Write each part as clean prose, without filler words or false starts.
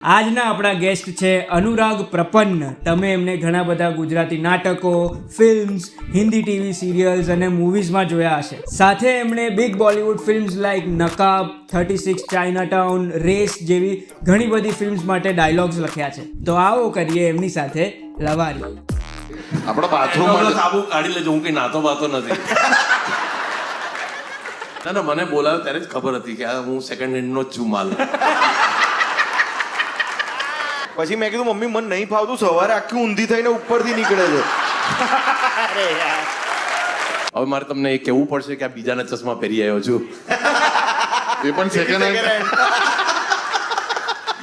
આજના આપણા ગેસ્ટ છે અનુરાગ પ્રપન્ન. તમે એમને ઘણા બધા ગુજરાતી નાટકો, ફિલ્મ્સ, હિન્દી ટીવી સિરિયલ્સ અને મૂવીઝમાં જોયા હશે. સાથે એમણે big Bollywood films like Naqaab, 36 Chinatown, Race જેવી ઘણી બધી ફિલ્મ્સ માટે ડાયલોગ્સ લખ્યા છે. તો આવો કરીએ એમની સાથે લવારી. આપણા બાથરૂમમાં સાબુ કાઢી લેજો, હું કઈ નાતો બાતો નથી. ના મને બોલાવ્યો ત્યારે જ ખબર હતી કે આ હું સેકન્ડ હેન્ડનો જ છું માલ. પછી મેં કીધું મમ્મી મને નહીં ફાવતું, સવારે આખી ઊંધી થઈને ઉપરથી નીકળે છે. હવે મારે તમને એ કહેવું પડશે કે આ બીજાના ચશ્મા પહેરી આવ્યો છું. એ પણ સેકન્ડ હેન્ડ.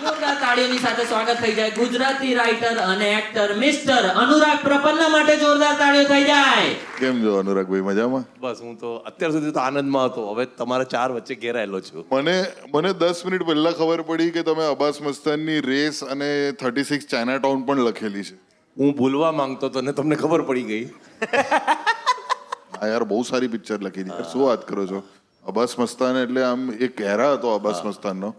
જોરદાર તાળીઓની સાથે સ્વાગત થઈ જાય ગુજરાતી રાઇટર અને એક્ટર મિસ્ટર અનુરાગ પ્રપન્ન માટે જોરદાર તાળીઓ થઈ જાય. કેમ છો અનુરાગભાઈ, મજામાં? બસ હું તો અત્યાર સુધી તો આનંદમાં હતો, હવે તમારા ચાર વચ્ચે ઘેરાયેલો છું. મને 10 મિનિટ પહેલા ખબર પડી કે તમે અબ્બાસ મસ્તાનની રેસ અને 36 ચાઇનાટાઉન પણ લખેલી છે. હું ભૂલવા માંગતો હતો ને તમને ખબર પડી ગઈ. હા યાર, બહુ સારી પિક્ચર લખી હતી. શું વાત કરો છો? અબ્બાસ મસ્તાન એટલે આમ એક એરા હતો અબ્બાસ મસ્તાનનો,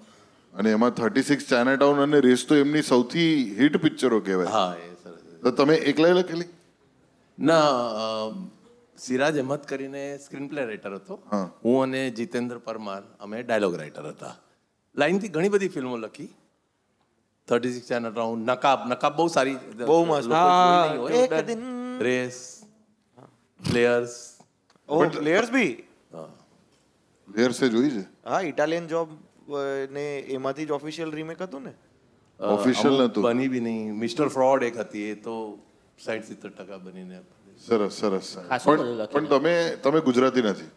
અને એમાં 36 ચાઇનાટાઉન અને રેસ તો એમની સૌથી હિટ પિક્ચરો કહેવાય. હા એ સરસ. તો તમે એકલા લખેલી? ના, સિરાજ અહેમદ કરીને સ્ક્રીન પ્લે રાઇટર હતો. હા. હું અને જીતેન્દ્ર પરમાર અમે ડાયલોગ રાઇટર હતા. લાઈનથી ઘણી બધી ફિલ્મો લખી. 36 ચાઇનાટાઉન, નકાબ બહુ સારી, બહુ મસ્ત. એક દિન રેસ, પ્લેયર્સ. ઓ પ્લેયર્સ બી. લેયર્સે જોઈ છે? હા, ઇટાલિયન જોબ ને એમાંથી જ ઓફિશિયલ રીમેક હતું ને. Official નહોતું. બની બી નહીં. મિસ્ટર ફ્રોડ એક હતી, એ તો 60-70% બનીને. સરસ સરસ. ખાસું બધું લખેલું. પણ તમે ગુજરાતી નથી?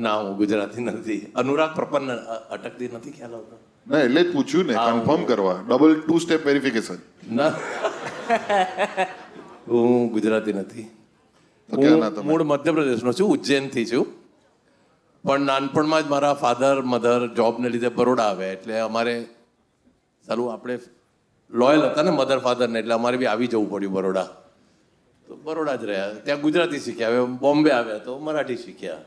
ના, હું ગુજરાતી નથી. અનુરાગ પ્રપન્ન અટકતી નથી, ખ્યાલ આવતો? ના, એટલે જ પૂછ્યું ને, કન્ફર્મ કરવા. Double 2 step verification. ના, હું ગુજરાતી નથી. તો ક્યાંના હું તમે? મૂળ મધ્યપ્રદેશનો છું, ઉજ્જૈનથી છું. પણ નાનપણમાં જ મારા ફાધર મધર જોબને લીધે બરોડા આવ્યા, એટલે અમારે સારું આપણે લોયલ હતા ને મધર ફાધરને, એટલે અમારે બી આવી જવું પડ્યું બરોડા. તો બરોડા જ રહ્યા, ત્યાં ગુજરાતી શીખ્યા. હવે બોમ્બે આવ્યા તો મરાઠી શીખ્યા.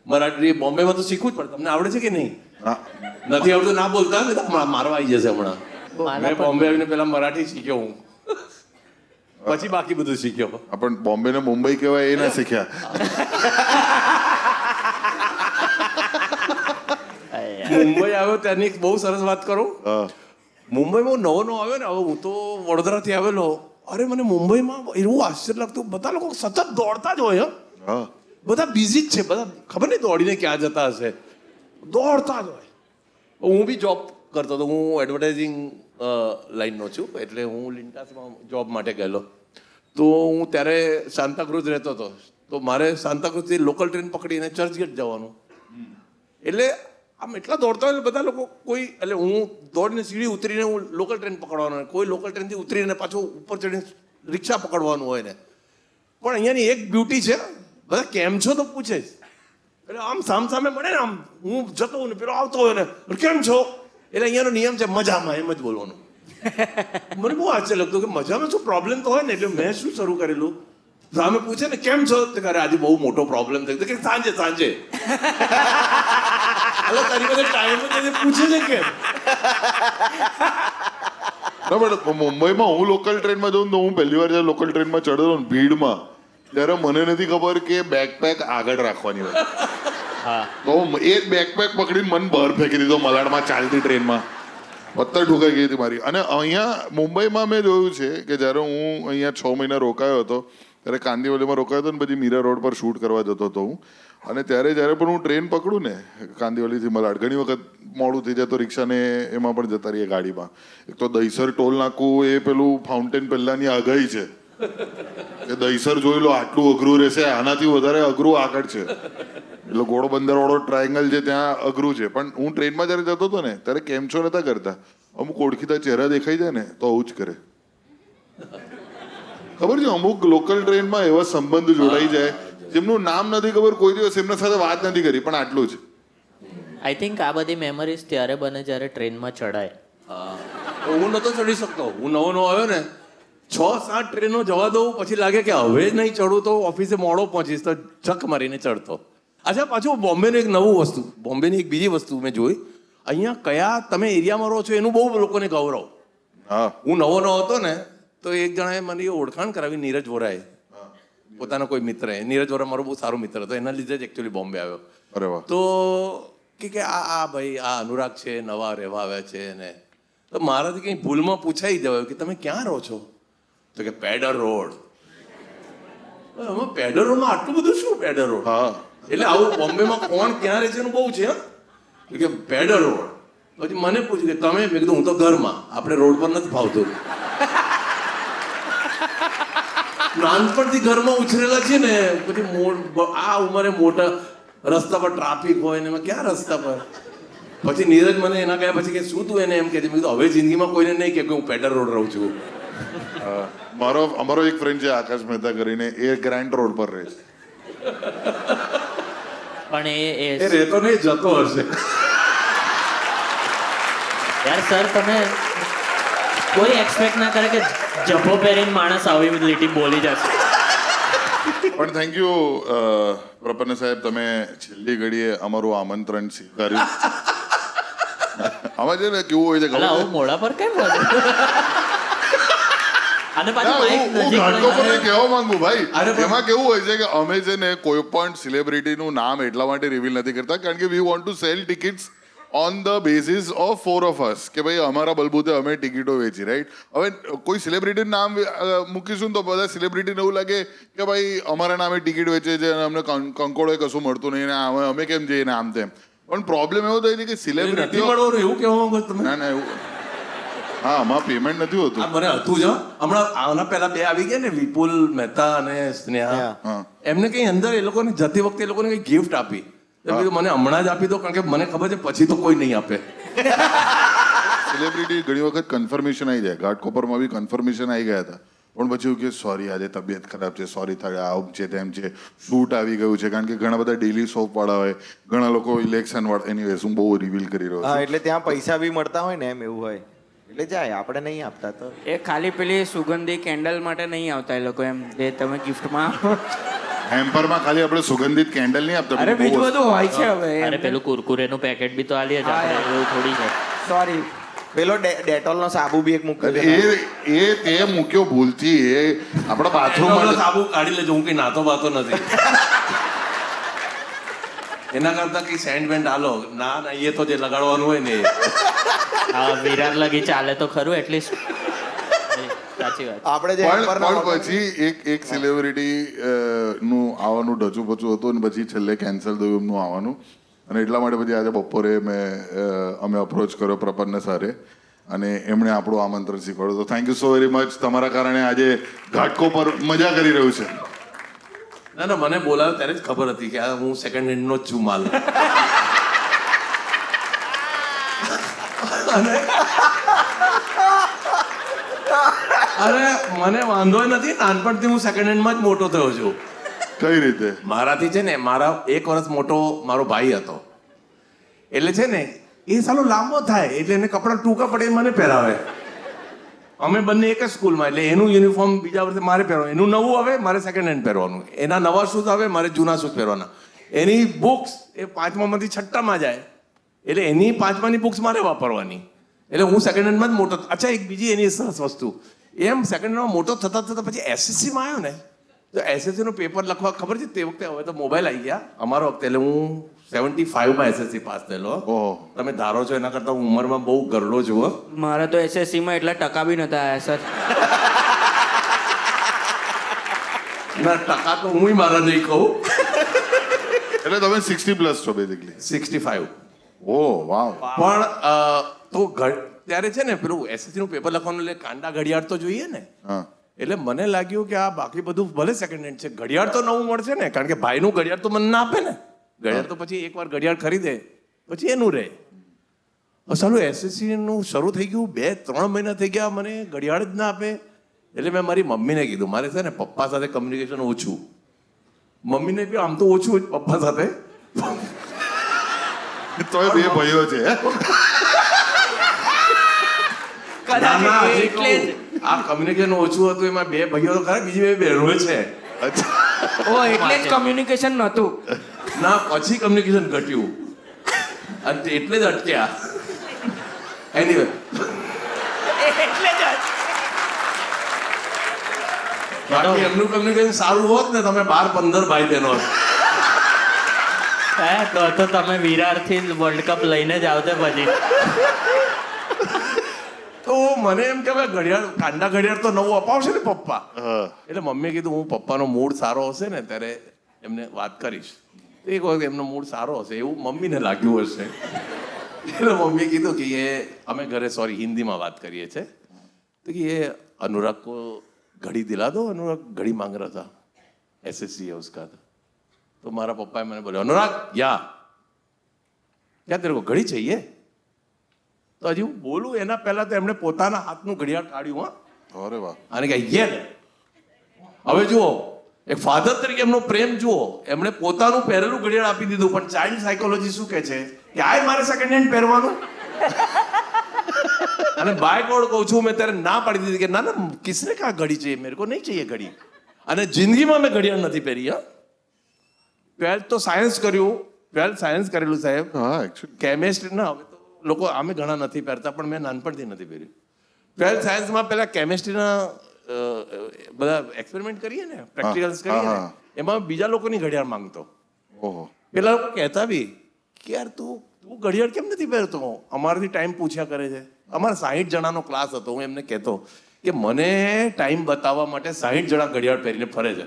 મરાઠી બોમ્બેમાં તો શીખવું જ પડે. તમને આવડે છે કે નહીં? હા. નથી આવડતું ના બોલતા ને, તો મારવા આવી જશે હમણાં. મેં બોમ્બે આવીને પેલા મરાઠી શીખ્યો હું, પછી બાકી બધું શીખ્યો. પણ બોમ્બે ને મુંબઈ કહેવાય એ ના શીખ્યા. મુંબઈ આવ્યો ત્યાંની એક બહુ સરસ વાત કરું. હા. મુંબઈમાં નવો આવ્યો ને, હવે હું તો વડોદરાથી આવેલો. અરે મને મુંબઈમાં એવું આશ્ચર્ય લાગતું, બધા લોકો સતત દોડતા જ હોય. હા. બધા બિઝી જ છે, બધા ખબર નહીં દોડીને ક્યાં જતા હશે, દોડતા જ હોય. હું બી જોબ કરતો હતો, હું એડવર્ટાઇઝિંગ લાઈનનો છું, એટલે હું લિન્ટાસમાં જોબ માટે ગયેલો. તો હું ત્યારે સાંતાક્રુઝ રહેતો હતો, તો મારે સાંતાક્રુઝથી લોકલ ટ્રેન પકડીને ચર્ચગેટ જવાનું. એટલે આમ એટલા દોડતા હોય, બધા લોકો કોઈ, એટલે હું દોડીને સીડી ઉતરીને હું લોકલ ટ્રેન પકડવાનો હોય, કોઈ લોકલ ટ્રેનથી ઉતરીને પાછું ઉપર ચડીને રિક્ષા પકડવાનું હોય ને. પણ અહીંયાની એક બ્યુટી છે, બધા કેમ છો તો પૂછે જ. એટલે આમ સામે મળે ને, આમ હું જતો હોય ને પેલો આવતો હોય ને, કેમ છો? એટલે અહીંયાનો નિયમ છે મજામાં, એમ જ બોલવાનું. મને બહુ આશ્ચર્ય લાગતું કે મજામાં શું પ્રોબ્લેમ તો હોય ને. એટલે મેં શું શરૂ કરેલું, સામે પૂછે ને કેમ છો, તો કરે આજે બહુ મોટો પ્રોબ્લેમ થયો કે સાંજે અલા તારી પાસે ટાઈમ જ નથી, પૂછે છે કેમ? ના, પણ મુંબઈમાં હું લોકલ ટ્રેનમાં જાઉં તો હું પહેલી વાર જ્યારે લોકલ ટ્રેનમાં ચડ્યો ને ભીડમાં, ત્યારે મને નથી ખબર કે બેકપેક આગળ રાખવાની હોય. તો એ જ બેકપેક પકડીને મને બહાર ફેંકી દીધો મલાડમાં ચાલતી ટ્રેનમાં. પથ્થર ઠુકાઈ ગઈ હતી મારી. અને અહીંયા મુંબઈમાં મેં જોયું છે કે જ્યારે હું અહીંયા 6 મહિના રોકાયો હતો, ત્યારે કાંદીવલીમાં રોકાયો હતો ને પછી મીરા રોડ પર શૂટ કરવા જતો હતો હું. અને ત્યારે જ્યારે પણ હું ટ્રેન પકડું ને કાંદીવલીથી મલાડ, ઘણી વખત મોડું થઈ જાય તો રિક્ષાને એમાં પણ જતા રહીએ ગાડીમાં. એક તો દહીસર ટોલ નાકું, એ પેલું ફાઉન્ટેન પહેલાંની આગાહી છે કે દહીસર જોઈ લો આટલું અઘરું રહેશે, આનાથી વધારે અઘરું આગળ છે. એટલે ઘોડબંદરવાળો ટ્રાયંગલ છે ત્યાં અઘરું છે. પણ હું ટ્રેનમાં જ્યારે જતો હતો ને ત્યારે કેમ છો નતા કરતા. અમુક ઓળખીતા ચહેરા દેખાઈ જાય ને તો આવું જ કરે. ખબર છે, અમુક લોકલ ટ્રેનમાં એવા સંબંધ જોડાઈ જાય જેમનું નામ નથી ખબર, કોઈ દિવસ એમના સાથે વાત નથી કરી, પણ આટલું જ. આઈ થિંક આ બધી મેમરીઝ ત્યારે બને જ્યારે ટ્રેનમાં ચડાય. હું નતો ચડી શકતો. હું નવો આવ્યો ને, 6-7 ટ્રેનો જવા દઉં, પછી લાગે કે હવે નહીં ચડું તો ઓફિસે મોડો પહોંચીશ, તો ચક મારીને ચડતો. અચ્છા, પાછું બોમ્બેનું એક નવું વસ્તુ, બોમ્બેની એક બીજી વસ્તુ મેં જોઈ. અહીંયા કયા તમે એરિયામાં રહો છો એનું બહુ લોકોને ગૌરવ. હા હું નવો હતો ને તો એક જણાએ મને એ ઓળખાણ કરાવી, નીરજ વોરાએ, પોતાના કોઈ મિત્રએ. નીરજ વોરા મારો બહુ સારો મિત્ર હતો, એના લીધે જ એકચ્યુઅલી બોમ્બે આવ્યો. અરે વાહ. તો કે આ ભાઈ આ અનુરાગ છે, નવા રહેવા આવ્યા છે ને. તો મારાથી કંઈ ભૂલમાં પૂછાઈ જવાયું કે તમે ક્યાં રહો છો? તો કે પેડર રોડ. હવે પેડર રોડમાં આટલું બધું શું પેડર રોડ? હા એટલે આવું બોમ્બેમાં કોણ ક્યાં રહે છે એનું બહુ છે. કે પેડર રોડ. પછી મને પૂછ્યું કે તમે? મેં કીધું હું તો ઘરમાં, આપણે રોડ પર નથી ફાવતું. નાનપણથી ઘરમાં ઉછરેલા છે ને, પછી આ ઉંમરે મોટા રસ્તા પર ટ્રાફિક હોય ને એમાં ક્યાં રસ્તા પર. પછી નીરજ મને એના ગયા પછી કે શું તું એને એમ કે છે? મેં કીધું હવે જિંદગીમાં કોઈને નહીં કે હું પેડર રોડ રહું છું. અમારો એક ફ્રેન્ડ છે આકાશ મહેતા કરીને, એ ગ્રાન્ડ રોડ પર રહે છે. પણ એ એ રહેતો નહીં, જતો હશે. યાર સર, તમે કોઈ એક્સપેક્ટ ના કરે કે જભો પહેરીને માણસ આવી લીટી બોલી જશે. પણ થેન્ક યુ પ્રપન્ન સાહેબ, તમે છેલ્લી ઘડીએ અમારું આમંત્રણ સ્વીકાર્યું. આમાં છે ને કેવું હોય છે અલા, ખબર આવું મોઢા પર કેમ બોલે? અને પાછું ના, mic હું નજીક ઘાટકોપરને લઈને- કહેવા માંગુ ભાઈ, અરે પણ- એમાં કેવું હોય છે કે અમે છે ને કોઈ પણ સેલિબ્રિટીનું નામ એટલા માટે રિવીલ નથી કરતા કારણ કે we want to sell tickets on the basis of 4 of us, કે ભાઈ અમારા બલબૂતે અમે ટિકિટો વેચી, રાઈટ? હવે કોઈ સેલિબ્રિટીનું નામ મૂકીશું તો બધા સેલિબ્રિટીને એવું લાગે કે ભાઈ અમારા નામે ટિકિટ વેચે છે અને અમને કંકોડોય કશું મળતું નહીં ને અમે કેમ જઈએ ને આમ તેમ. પણ પ્રોબ્લેમ એવો થાય છે કે નથી સેલિબ્રિટીઓ મળવાનું એવું કહેવા માંગો છો તમે? ના ના એવું હા આમાં પેમેન્ટ નથી હોતું. આ મને હતું જ હો. હમણાં આના પહેલા બે આવી ગયા ને, વિપુલ મહેતા અને સ્નેહા. હા એમને કઈ અંદર એ લોકોને જતી વખતે એ લોકોને કઈ ગિફ્ટ આપી. એમ કીધું મને હમણાં જ આપી દો કારણ કે મને ખબર છે પછી તો કોઈ નહીં આપે. સેલિબ્રિટી ઘણી વખત કન્ફર્મેશન આવી જાય. ઘાટકોપરમાં બી કન્ફર્મેશન આવી ગયા હતા પણ પછી એવું કે સોરી આજે તબિયત ખરાબ છે, સોરી થાય આવું છે તેમ છે, શૂટ આવી ગયું છે. કારણ કે ઘણા બધા ડેલી સોપ વાળા હોય, ઘણા લોકો ઇલેક્શન વાળા. એનીવેઝ હું બહુ રિવીલ કરી રહ્યો હા છું. એટલે ત્યાં પૈસા બી મળતા હોય ને એમ એવું હોય એટલે જાય, આપણે નહીં આપતા તો. એ ખાલી પેલી સુગંધી કેન્ડલ માટે નહીં આવતા એ લોકો, એમ જે તમે ગિફ્ટમાં. હેમ્પરમાં ખાલી આપણે સુગંધિત કેન્ડલ નહીં આપતા. અરે બીજું બધું હોય છે હવે. અરે પેલું કુરકુરેનું પેકેટ બી તો આલીએ જ આપણે, એવું થોડી છે. સોરી. પેલો ડેટોલનો સાબુ બી એક મૂકી દે. એ તે મૂક્યો ભૂલથી, એ આપણા બાથરૂમમાં સાબુ કાઢી લેજો, હું કઈ નાતો બાતો નથી. એના કરતા કઈ સેન્ટ વેન્ટ આલો. ના ના, એ તો જે લગાડવાનું હોય ને એ. હા, વિરાર લગી ચાલે તો ખરું એટલીસ્ટ. સાચી વાત. આપણે જે પણ હેમ્પરના પણ પછી એક સેલિબ્રિટી નું આવવાનું ઢચું પચું હતું અને પછી છેલ્લે કેન્સલ થયું એમનું આવવાનું. અને એટલા માટે પછી આજે બપોરે અમે અપ્રોચ કર્યો પ્રપન્ન સારે અને એમણે આપણું આમંત્રણ શીખવાડ્યું. તો thank you so very much. તમારા કારણે આજે ઘાટકોપર મજા કરી રહ્યું છે. ના ના, મને બોલાવ્યો ત્યારે જ ખબર હતી કે આ હું સેકન્ડ હેન્ડ નો જ છું માલ. અરે મને વાંધો નથી, નાનપણથી હું સેકન્ડ હેન્ડમાં જ મોટો થયો છું. કઈ રીતે? મારાથી છે ને મારા 1 વર્ષ મોટો મારો ભાઈ હતો. એટલે છે ને એ સાલો લાંબો થાય એટલે એને કપડાં ટૂંકા પડે એ મને પહેરાવે. અમે બંને એક જ સ્કૂલમાં, એટલે એનું યુનિફોર્મ બીજા વર્ષે મારે પહેરવાનું, એનું નવું આવે મારે સેકન્ડ હેન્ડ પહેરવાનું, એના નવા શૂઝ આવે મારે જૂના શૂઝ પહેરવાના. એની બુક્સ એ 5મામાંથી 6માં જાય એટલે એની 5માની બુક્સ મારે વાપરવાની. એટલે હું સેકન્ડ હેન્ડમાં જ મોટો. અચ્છા, એક બીજી એની સરસ વસ્તુ, એમ સેકન્ડ હેન્ડમાં મોટો થતા થતા પછી એસએસસીમાં આવ્યો ને તો એસએસસીનું પેપર લખવા ખબર છે તે વખતે, હવે તો મોબાઈલ આવી ગયા, અમારો વખતે એટલે હું 75માં એસએસસી પાસ થયેલો. ઓહ. તમે ધારો છો એના કરતાં હું ઉંમરમાં બહુ ગરલો છું હો. મારા તો એસએસસીમાં એટલા ટકા બી નતા આવ્યા સર. ના, ટકા તો હું મારા નહીં કહું. એટલે તમે 60+ છો બેઝિકલી. 65. ઓ વાવ. પણ તો ત્યારે છે ને પેલું એસએસસી નું પેપર લખવાનું એટલે કાંડા ઘડિયાળ તો જોઈએ ને. હા એટલે મને લાગ્યું કે આ બાકી બધું ભલે સેકન્ડ હેન્ડ છે, ઘડિયાળ તો નવું મળશે ને, કારણ કે ભાઈનું ઘડિયાળ તો મને ના આપે ને. ઘડિયાળ તો પછી એકવાર ઘડિયાળ ખરીદે પછી એનું રહે. સાલું એસએસસી નું શરૂ થઈ ગયું, 2-3 મહિના થઈ ગયા, મને ઘડિયાળ જ ના આપે. એટલે મેં મારી મમ્મીને કીધું, મારે છે ને પપ્પા સાથે કમ્યુનિકેશન ઓછું. મમ્મીને બી આમ તો ઓછું જ પપ્પા સાથે. તોય બે ભાઈઓ છે. ના, ના, હજી કહું. આ કમ્યુનિકેશન ઓછું હતું એમાં 2 ભાઈઓ તો ખરા, બીજી 2 બહેનો છે. અચ્છા. ઓ એટલે જ કમ્યુનિકેશન નહોતું. ના, પછી કમ્યુનિકેશન ઘટ્યું અને એટલે જ અટક્યા. એનીવે બાકી એમનું કમ્યુનિકેશન સારું હોત ને તમે 12-15 ભાઈ બહેનો હોત. તો તમે વિરારથી વર્લ્ડ કપ લઈને જ આવતે પછી. તો મને એમ કે ભાઈ ઘડિયાળ કાંડા ઘડિયાળ તો નવું અપાવશે ને પપ્પા. હા. એટલે મમ્મીએ કીધું હું પપ્પાનો મૂડ સારો હશે ને ત્યારે એમને વાત કરીશ. એક વખત એમનો મૂડ સારો હશે એવું મમ્મીને લાગ્યું હશે. એટલે મમ્મીએ કીધું કે એ અમે ઘરે હિન્દીમાં વાત કરીએ છીએ તો કે એ अनुराग को घड़ी दिला दो, अनुराग घड़ी मांग रहा था, एसएससी है उसका. तो हमारा पप्पा मैंने बोला अनुराग या क्या तेरे को घड़ी चाहिए. તો હજી હું બોલું એના પહેલા તો એમણે પોતાના હાથનું ઘડિયાળ કાઢ્યું. હા, અરે વાહ. અને કે યે લે. હવે જુઓ એક ફાધર તરીકે એમનો પ્રેમ જુઓ. એમણે પોતાનું પહેરેલું ઘડિયાળ આપી દીધું, પણ ચાઇલ્ડ સાયકોલોજી શું કહે છે કે આય મારે સેકન્ડ હેન્ડ પહેરવાનું. અને બાય ગોડ કહું છું મેં ત્યારે ના પાડી દીધી કે ના ના કિસને કા ઘડી चाहिए, मेरे को नहीं चाहिए घड़ी. અને જિંદગીમાં મેં ઘડિયાળ નથી પહેરી. હા, 12th તો સાયન્સ કર્યું, 12th સાયન્સ કરેલું સાહેબ. હા, એકચ્યુઅલી કેમેસ્ટ્રી ના હવે તો લોકો આમે ઘણા નથી પહેરતા, પણ મેં નાનપણથી નથી પહેર્યું. 12th સાયન્સમાં પેલા કેમેસ્ટ્રીના બધા એક્સપેરિમેન્ટ કરીએ ને, પ્રેક્ટિકલ્સ કરીએ ને, એમાં બીજા લોકોની ઘડિયાળ માંગતો. ઓહો. પેલા લોકો કહેતા બી કે યાર તું ઘડિયાળ કેમ નથી પહેરતો, અમારાથી ટાઈમ પૂછ્યા કરે છે. અમારા 60 જણાનો ક્લાસ હતો. હું એમને કહેતો કે મને ટાઈમ બતાવવા માટે 60 જણા ઘડિયાળ પહેરીને ફરે છે,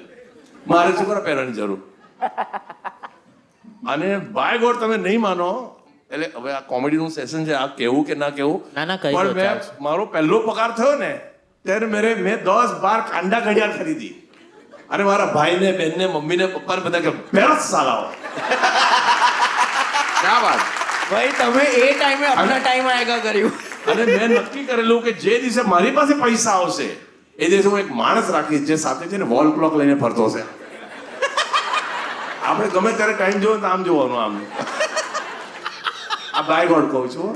મારે શું કરવા પહેરવાની જરૂર. અને બાય ગોડ તમે નહીં માનો, એટલે હવે આ કોમેડીનું સેશન છે, આ કેવું કે ના કેવું, ના, ના, કહી દો, પણ મેં ચાલશે. મારો પહેલો પગાર થયો ને ત્યારે મેં 10-12 કાંડા ઘડિયાળ ખરીદી. અને મારા ભાઈને, બહેનને, મમ્મીને, પપ્પાને બધા કે પહેરો સાલાઓ. ક્યાં વાત. ભાઈ તમે એ ટાઈમે આપણા ટાઈમ આયગા કર્યું. અને મેં નક્કી કરેલું કે જે દિવસે મારી પાસે પૈસા આવશે એ દિવસે હું એક માણસ રાખીશ જે સાથે છે ને વોલ ક્લોક લઈને ફરતો છે. આપણે ગમે ત્યારે ટાઈમ જોવો તો આમ જોવાનું આમ. આ બાય ગોડ કહું છું.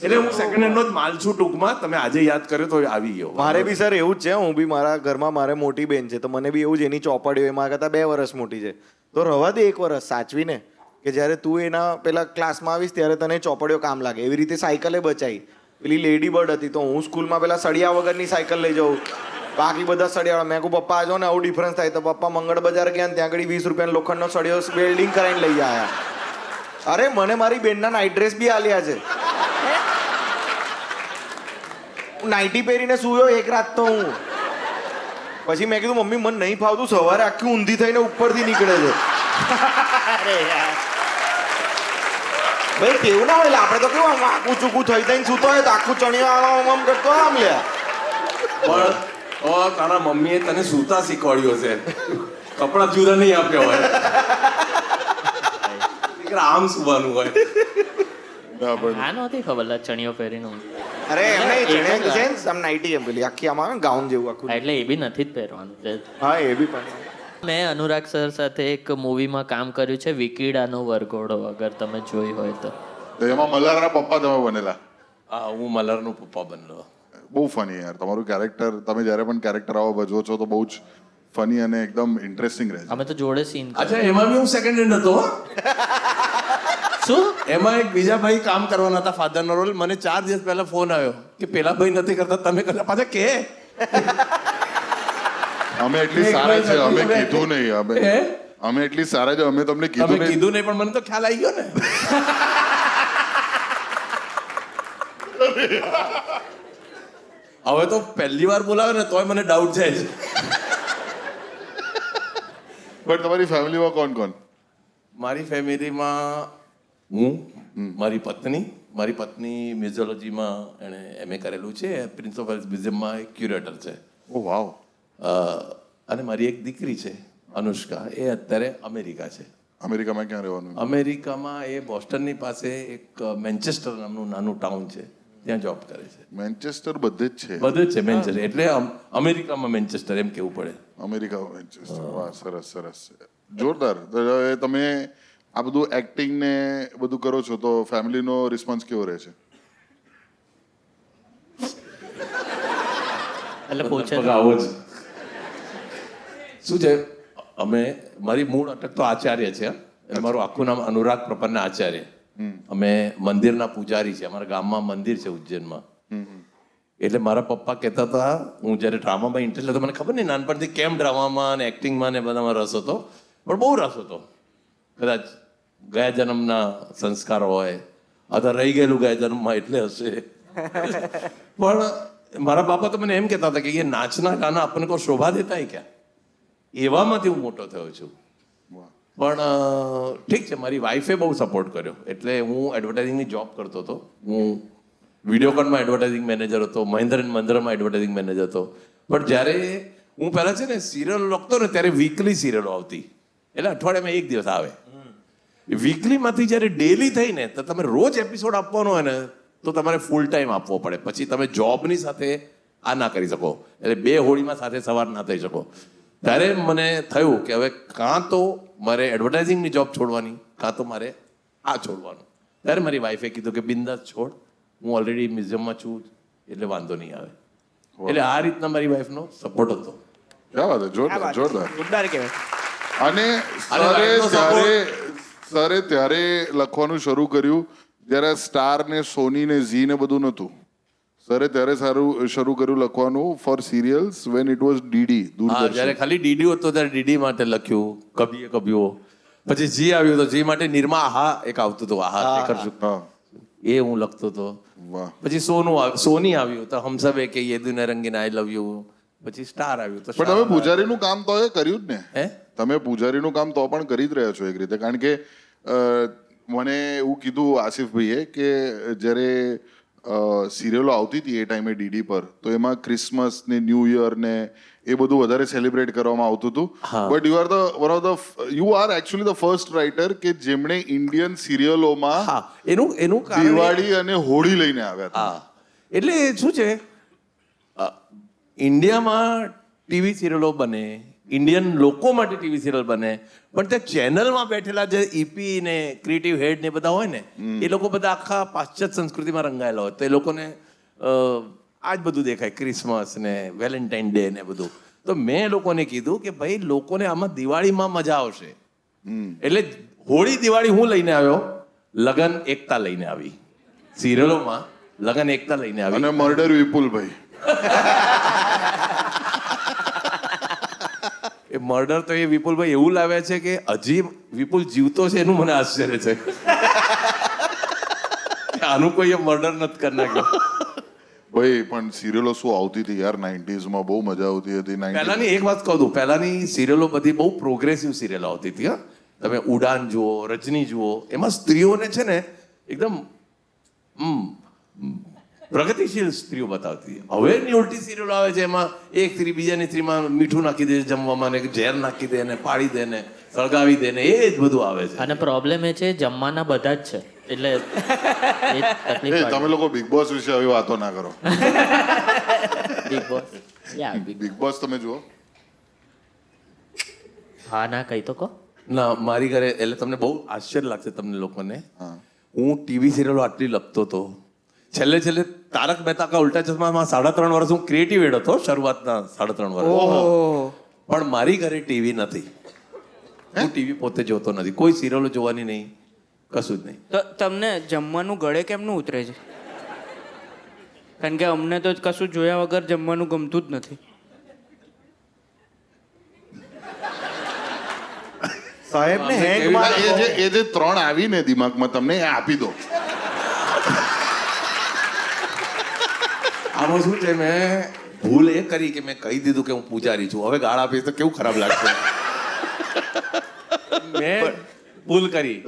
એટલે હું સેકન્ડ હેન્ડ નો જ માલ છું ટૂંકમાં. તમે આજે યાદ કર્યો તો આવી ગયો. મારે બી સર એવું જ છે. હું બી મારા ઘરમાં મારે મોટી બેન છે, તો મને બી એવું જ એની ચોપડીઓ એમાં કરતાં 2 વર્ષ મોટી છે. તો રવા દે 1 વર્ષ સાચવીને, કે જ્યારે તું એના પેલા ક્લાસમાં આવીશ ત્યારે તને ચોપડીઓ કામ લાગે. એવી રીતે સાયકલે બચાવી. પેલી લેડી બર્ડ હતી તો હું સ્કૂલમાં પેલા સળિયા વગરની સાયકલ લઈ જાઉં, બાકી બધા સળિયા. મેં કહું પપ્પા આજો ને આવું ડિફરન્સ થાય. તો પપ્પા મંગળ બજાર ગયા ને ત્યાં આગળ 20 રૂપિયાનો લોખંડનો સળિયો વેલ્ડિંગ કરાવીને લઈ આવ્યા. અરે મને મારી બેનના નાઇટ ડ્રેસ બી આલ્યા છે. નાઇટી પહેરીને સૂયો એક રાત તો હું. પછી મેં કીધું મમ્મી મને નહીં ફાવતું, સવારે આખી ઊંધી થઈને ઉપરથી નીકળે છે. ભાઈ કેવું ના હોય, આપણે તો કેવું આમ આખું ચૂકું થઈ થઈને સૂતો હોય તો આખું ચણિયો આમ કરતો આમ લે. પણ તારા મમ્મીએ તને સૂતા શીખવાડ્યું હશે, કપડા જુદા નહીં આપ્યા હોય. આમ સુવાનું હોય. ના, પણ આ નહોતી ખબર લા ચણિયો પહેરીને ઊંઘ. અરે એમને ચણિયા છે ને આમ નાઇટી એમ પેલી આખી આમ આવે ને ગાઉન જેવું આખું. એટલે એ બી નથી જ પહેરવાનું છે. હા એ બી પણ. મેં અનુરાગ સર સાથે એક મૂવીમાં કામ કર્યું છે, વિકીડાનો વરઘોડો, અગર તમે જોઈ હોય તો. તો એમાં મલ્હારના પપ્પા તમે બનેલા. હા, હું મલ્હારનો પપ્પા બનેલો. બહુ ફની યાર તમારું કેરેક્ટર. તમે જ્યારે પણ કેરેક્ટર આવો ભજવો છો તો બહુ જ ફની અને એકદમ ઇન્ટરેસ્ટિંગ રહે છે. અમે તો જોડે સીન. અચ્છા, એમાં બી હું સેકન્ડ હેન્ડ હતો. શું? એમાં એક બીજા ભાઈ કામ કરવાના હતા ફાધરનો રોલ. મને 4 દિવસ પહેલા ફોન આવ્યો કે પેલા ભાઈ નથી કરતા, તમે કરતા. પાછા કે અમે એટલી સારા છે, અમે કીધું નહીં. હે? અમે એટલી સારા છે, અમે તમને તમે કીધું નહીં. કીધું નહીં, પણ મને તો ખ્યાલ આવી ગયો ને. હવે તો પહેલી વાર બોલાવે ને તોય મને ડાઉટ જાય છે. પણ તમારી ફેમિલીમાં કોણ કોણ. મારી ફેમિલીમાં હું, મારી પત્ની મ્યુઝિયોલોજીમાં એણે MA કરેલું છે, પ્રિન્સ ઓફ વેલ્સ મ્યુઝિયમમાં એક ક્યુરેટર છે. ઓ વાવ. અને મારી એક દીકરી છે અનુષ્કા, એ અત્યારે અમેરિકા છે. અમેરિકામાં ક્યાં રહેવાનું. અમેરિકામાં એ બોસ્ટનની પાસે એક મેન્ચેસ્ટર નામનું નાનું ટાઉન છે, ત્યાં જોબ કરે છે. મેન્ચેસ્ટર બધે જ છે. બધું જ છે મેન્ચેસ્ટર, એટલે અમેરિકામાં મેન્ચેસ્ટર એમ કેવું પડે. અમેરિકામાં મેન્ચેસ્ટર. વાહ, સરસ સરસ, જોરદાર. તો હવે તમે આ બધું એક્ટિંગ ને બધું કરો છો તો ફેમિલીનો રિસ્પોન્સ કેવો રહે છે. એટલે પૂછે લગભગ આવો જ. શું છે, મારી મૂળ અટક તો આચાર્ય છે. એટલે મારું આખું નામ અનુરાગ પ્રપન્ન આચાર્ય. અમે મંદિરના પૂજારી છે, અમારા ગામમાં મંદિર છે ઉજ્જૈનમાં. એટલે મારા પપ્પા કહેતા હતા, હું જ્યારે ડ્રામામાં ઇન્ટરેસ્ટ લેતો, મને ખબર નહીં નાનપણથી કેમ ડ્રામામાં અને એક્ટિંગમાં ને બધામાં રસ હતો, પણ બહુ રસ હતો. કદાચ ગયા જન્મના સંસ્કાર હોય અથવા રહી ગયેલું ગયા જન્મમાં એટલે હશે. પણ મારા બાપા તો મને એમ કહેતા હતા કે એ નાચના ગાના આપણને કોઈ શોભા દેતા ક્યાં, એવામાંથી હું મોટો થયો છું. પણ ઠીક છે, મારી વાઈફે બહુ સપોર્ટ કર્યો. એટલે હું એડવર્ટાઇઝિંગની જોબ કરતો હતો. હું વિડીયોકોનમાં એડવર્ટાઇઝિંગ મેનેજર હતો, મહિન્દ્ર એન્ડ મહિન્દ્રમાં એડવર્ટાઇઝિંગ મેનેજર હતો. પણ જ્યારે હું પહેલાં છે ને સિરિયલ લખતો ને ત્યારે વીકલી સિરિયલો આવતી, એટલે અઠવાડિયામાં એક દિવસ આવે. વીકલીમાંથી જ્યારે ડેલી થઈ ને તો તમે રોજ એપિસોડ આપવાનો હોય ને તો તમારે ફૂલ ટાઈમ આપવો પડે. પછી તમે જોબની સાથે આ ના કરી શકો, એટલે 2 હોળીમાં સાથે સવાર ના થઈ શકો. ત્યારે મને થયું કે હવે કાં તો મારે એડવર્ટાઇઝિંગની જોબ છોડવાની, કાં તો મારે આ છોડવાનું. ત્યારે મારી વાઈફે કીધું કે બિંદાસ છોડ, હું ઓલરેડી મ્યુઝિયમમાં છું એટલે વાંધો નહીં આવે. એટલે આ રીતના મારી વાઈફનો સપોર્ટ હતો. ક્યાં વાત છે, જોરદાર જોરદાર. જોરદાર કહેવાય. અને સરે ત્યારે લખવાનું શરૂ કર્યું જ્યારે સ્ટાર ને સોની ને ઝી ને બધું નહોતું. સરે ત્યારે શરૂ કર્યું લખવાનું for serials when it was DD, હા, દૂરદર્શન. જ્યારે ખાલી ડીડી હતો ત્યારે ડીડી માટે લખ્યું, કભીએ કભીઓ. પછી જી આવ્યું તો જી માટે નિર્મા આહા એક આવતું હતું, આહા શેખર શુક્લ, હા, એ હું લખતો હતો. વાહ. પછી સોની આવ્યું તો હમ સબ કે યે દુનિયા રંગીન આઈ લવ યુ. પછી સ્ટાર આવ્યું તો પણ તમે પૂજારીનું કામ તો એ કર્યું જ ને. હે તમે પૂજારીનું કામ તો પણ કરી જ રહ્યા છો એક રીતે. કારણ કે મને એવું કીધું આસિફભાઈએ કે જ્યારે સિરિયલો આવતી હતી એ ટાઈમે ડીડી પર, તો એમાં ક્રિસમસ ને ન્યૂ યર ને એ બધું વધારે સેલિબ્રેટ કરવામાં આવતું હતું. But you are actually the first writer કે જેમણે ઇન્ડિયન સિરિયલોમાં હા, એનું કારણ દિવાળી અને હોળી લઈને આવ્યા હતા. હા, એટલે શું છે, ઇન્ડિયામાં ટીવી સિરિયલો બને, ઇન્ડિયન લોકો માટે ટીવી સિરિયલ બને, પણ તે ચેનલમાં બેઠેલા જે ઈપી ને ક્રિએટિવ હેડ ને બધા હોય ને, એ લોકો બધા આખા પાશ્ચાત્ય સંસ્કૃતિમાં રંગાયેલા હોય, તો એ લોકોને આ જ બધું દેખાય, ક્રિસમસ ને વેલેન્ટાઇન ડે ને બધું. તો મેં એ લોકોને કીધું કે ભાઈ લોકોને આમાં દિવાળીમાં મજા આવશે, એટલે હોળી દિવાળી હું લઈને આવ્યો, લગન એકતા લઈને આવી. સિરિયલોમાં લગન એકતા લઈને આવી. અને મર્ડર વિપુલભાઈ. એ મર્ડર તો એ વિપુલભાઈ એવું લાવે છે કે હજી વિપુલ જીવતો છે, એનું મને આશ્ચર્ય છે. આનું કોઈ મર્ડર નથી કરી નાખ્યો. ભાઈ પણ સિરિયલો શું આવતી હતી યાર 90s માં, બહુ મજા આવતી હતી. પહેલાની એક વાત કહું દઉં, પહેલાની સિરિયલો બધી બહુ પ્રોગ્રેસિવ સિરિયલો આવતી હતી. હા, તમે ઉડાન જુઓ, રજની જુઓ, એમાં સ્ત્રીઓને છે ને એકદમ પ્રગતિશીલ સ્ત્રીઓ બતાવતી. હવેની ઉલટી સિરિયલો આવે છે, એમાં એક સ્ત્રી બીજાની સ્ત્રીમાં મીઠું નાખી દે જમવામાં, ને ઝેર નાખી દે ને પાડી દે ને સળગાવી દે ને, એ જ બધું આવે છે. અને પ્રોબ્લેમ એ છે જમવાના બધા જ છે, એટલે એ જ તકલીફ તમે લોકો બિગ બોસ વિશે આવી વાતો ના કરો. બિગ બોસ બિગ બોસ તમે જુઓ? હા ના કહી તો કહો. ના, મારી ઘરે, એટલે તમને બહુ આશ્ચર્ય લાગશે તમને લોકોને, હું ટીવી સિરિયલો આટલી લખતો હતો. છેલ્લે તારક મહેતા કા ઉલ્ટા ચશ્મામાં 3.5 વર્ષ હું ક્રિએટિવ હેડ હતો, શરૂઆતના 3.5 વર્ષ. પણ મારી ઘરે ટીવી નથી, હું ટીવી પોતે જોતો નથી, કોઈ સિરિયલો જોવાની નહીં, કશું જ નહીં. તો તમને જમવાનું ગળે કેમનું ઉતરે છે? કારણ કે અમને તો કશું જોયા વગર જમવાનું ગમતું જ નથી. સાહેબને હેંગ એ જે 3 આવી ને દિમાગમાં તમને એ આપી દો. આમાં શું છે, મેં ભૂલ એ કરી કે મેં કહી દીધું કે હું પૂજારી છું. હવે ગાળ આપીશ તો કેવું ખરાબ લાગશે. મેં ભૂલ કરી,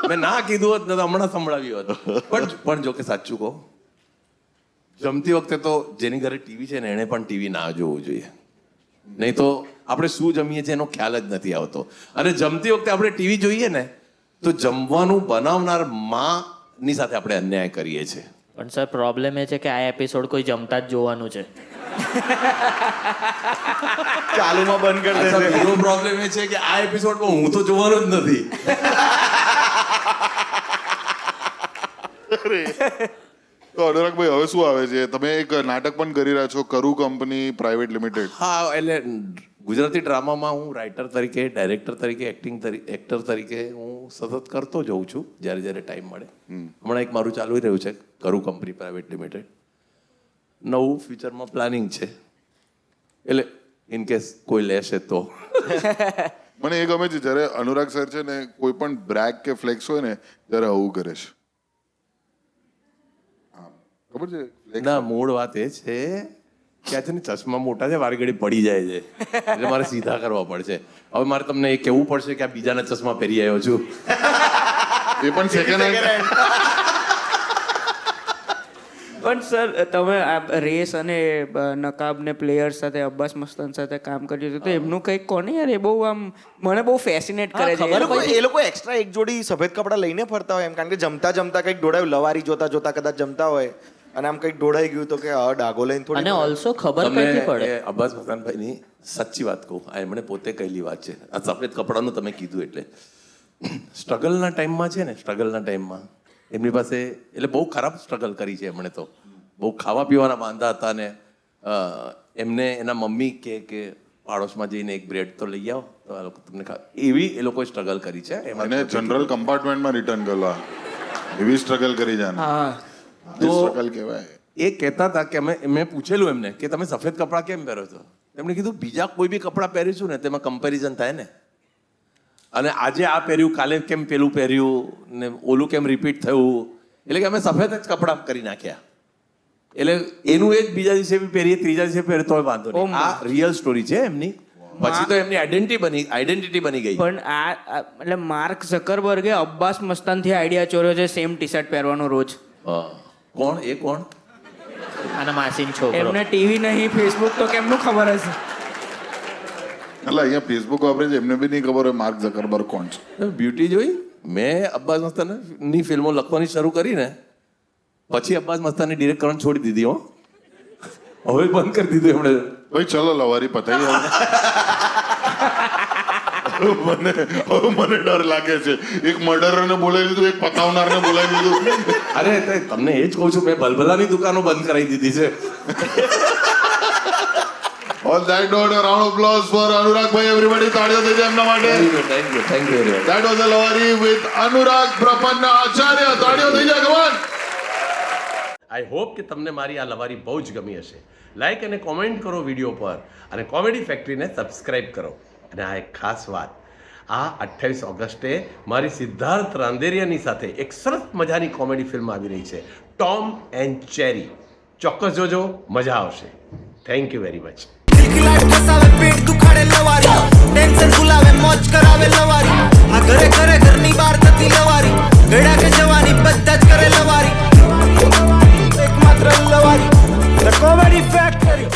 મેં ના કીધું હોત ને તો હમણાં સંભળાવ્યું હોત. પણ જો કે સાચું કહો, જમતી વખતે તો જેની ઘરે ટીવી છે ને એને પણ ટીવી ના જોવું જોઈએ. નહીં તો આપણે શું જમીએ છીએ એનો ખ્યાલ જ નથી આવતો. અને જમતી વખતે આપણે ટીવી જોઈએ ને તો જમવાનું બનાવનાર માની સાથે આપણે અન્યાય કરીએ છીએ. પણ સર પ્રોબ્લેમ એ છે કે આ એપિસોડ કોઈ જમતા જ જોવાનું છે. ચાલુમાં બંધ કરી દેશે. બીજો પ્રોબ્લેમ એ છે કે આ એપિસોડમાં હું તો જોવાનો જ નથી. તો અનુરાગભાઈ હવે શું આવે છે? તમે એક નાટક પણ કરી રહ્યા છો, કરું કંપની પ્રાઇવેટ લિમિટેડ. હા, એટલે ગુજરાતી ડ્રામામાં હું રાઇટર તરીકે, ડાયરેક્ટર તરીકે, એક્ટર તરીકે હું સતત કરતો જઉં છું જ્યારે જ્યારે ટાઈમ મળે. હમણાં એક મારું ચાલુ રહ્યું છે કરું કંપની પ્રાઇવેટ લિમિટેડ. નવું ફ્યુચરમાં પ્લાનિંગ છે, એટલે ઇન કેસ કોઈ લેશે તો. મને એ ગમે છે જ્યારે અનુરાગ સર છે ને કોઈ પણ બ્રેક કે ફ્લેક્સ હોય ને ત્યારે આવું કરે છે. હા, ખબર છે flex? ના, મૂળ વાત એ છે કે આ છે ને ચશ્મા મોટા છે, વારી ઘડી પડી જાય છે, એટલે મારે સીધા કરવા પડશે. હવે મારે તમને એ કહેવું પડશે કે આ બીજાના ચશ્મા પહેરી આવ્યો છું. એ પણ સેકન્ડ હેન્ડ. પણ સર તમે આ રેસ અને નકાબ ને પ્લેયર્સ સાથે અબ્બાસ મસ્તાન સાથે કામ કર્યું હતું, તો એમનું કંઈક કોને યાર, એ બહુ આમ મને બહુ ફેસિનેટ કરે છે. એ લોકો એક્સ્ટ્રા એક જોડી સફેદ કપડાં લઈને ફરતા હોય એમ, કારણ કે જમતા કંઈક ઢોળાયું, લવારી જોતા જોતા કદાચ જમતા હોય અને આમ કંઈક ઢોળાઈ ગયું તો કે ડાઘો લઈને થોડી. અને ઓલસો ખબર તમને કઈથી પડે? એ અબ્બાસ મસ્તાનભાઈની સાચી વાત કહું, આ એમણે પોતે કહેલી વાત છે. આ સફેદ કપડાનું તમે કીધું એટલે સ્ટ્રગલના ટાઈમમાં છે ને, સ્ટ્રગલના ટાઈમમાં એમની પાસે એટલે બહુ ખરાબ સ્ટ્રગલ કરી છે એમણે. તો બહુ ખાવા પીવાના વાંધા હતા ને એમને એના મમ્મી કે પાડોશમાં જઈને એક બ્રેડ તો લઈ આવો તો આ લોકો તમને એવી એ લોકોએ સ્ટ્રગલ કરી છે. અને જનરલ કમ્પાર્ટમેન્ટમાં રિટર્ન કરવા એવી સ્ટ્રગલ કરી જાય ને. હા, એ સ્ટ્રગલ કહેવાય. એ કહેતા હતા કે મેં પૂછેલું એમને કે તમે સફેદ કપડાં કેમ પહેરો છો? એમણે કીધું બીજા કોઈ બી કપડાં પહેરીશું ને તેમાં કમ્પેરિઝન થાય ને, અને આજે આ પહેર્યું કાલે કેમ પેલું પહેર્યું ને ઓલું કેમ રિપીટ થયું, એટલે કે અમે સફેદ જ કપડાં કરી નાખ્યા. એટલે એનું એ જ બીજા દિવસે બી પહેરીએ, ત્રીજા દિવસે પહેરીએ તોય વાંધો નહીં. આ રિયલ સ્ટોરી છે એમની. પછી તો એમની આઈડેન્ટિટી બની ગઈ. પણ આ એટલે માર્ક ઝકરબર્ગે અબ્બાસ મસ્તાનથી આઈડિયા ચોર્યો છે સેમ ટી શર્ટ પહેરવાનો રોજ. કોણ એ કોણ? આના માસીન છોકરો. એમને ટીવી નહીં, ફેસબુક તો કેમનું ખબર હશે? એટલે અહીંયા ફેસબુક વાપરે છે એમને બી નહીં ખબર હોય માર્ક ઝકરબર્ગ કોણ છે. બ્યુટી જોઈ. મેં અબ્બાસ મસ્તાનની ફિલ્મો લખવાની શરૂ કરી ને પછી અબ્બાસ મસ્તાનને ડિરેક્ટ કરવાનું છોડી દીધી. હવે બંધ કરી દીધું એમણે. ભાઈ ચલો લવારી પતાઈ મને ડર લાગે છે. એક મર્ડરરને બોલાવી દીધું, એક પતાવનારને બોલાવી દીધું. અરે તમને એ જ કહું છું, મેં ભલભલાની દુકાનો બંધ કરાવી દીધી છે. On that note, a round of applause for Anurag bhai, everybody. તાળીઓ થઈ જાય એમના માટે. Thank you very much. That was a લવારી with Anurag પ્રપન્ન Acharya. તાળીઓ થઈ જાય, come on. આઈ હોપ કે તમને મારી આ લવારી બહુ જ ગમી હશે. લાઈક અને કોમેન્ટ કરો વિડીયો પર, અને કોમેડી ફેક્ટરીને સબસ્ક્રાઇબ કરો. અને આ એક ખાસ વાત, આ 28 ઓગસ્ટે મારી સિદ્ધાર્થ રાંદેરિયાની સાથે એક સરસ મજાની કોમેડી ફિલ્મ આવી રહી છે, ટોમ એન્ડ ચેરી. ચોક્કસ જોજો, મજા આવશે. Thank you very much. ખિલાડ કસાવે પેટ દુખાડે લવારી, ટેન્શન ભૂલાવે મોજ કરાવે લવારી, આ ઘરે ઘરે ઘરની બહાર થતી લવારી, ગળા કે જવાની બધા જ કરે લવારી, એકમાત્ર લવારી, ધ કોમેડી ફેક્ટરી.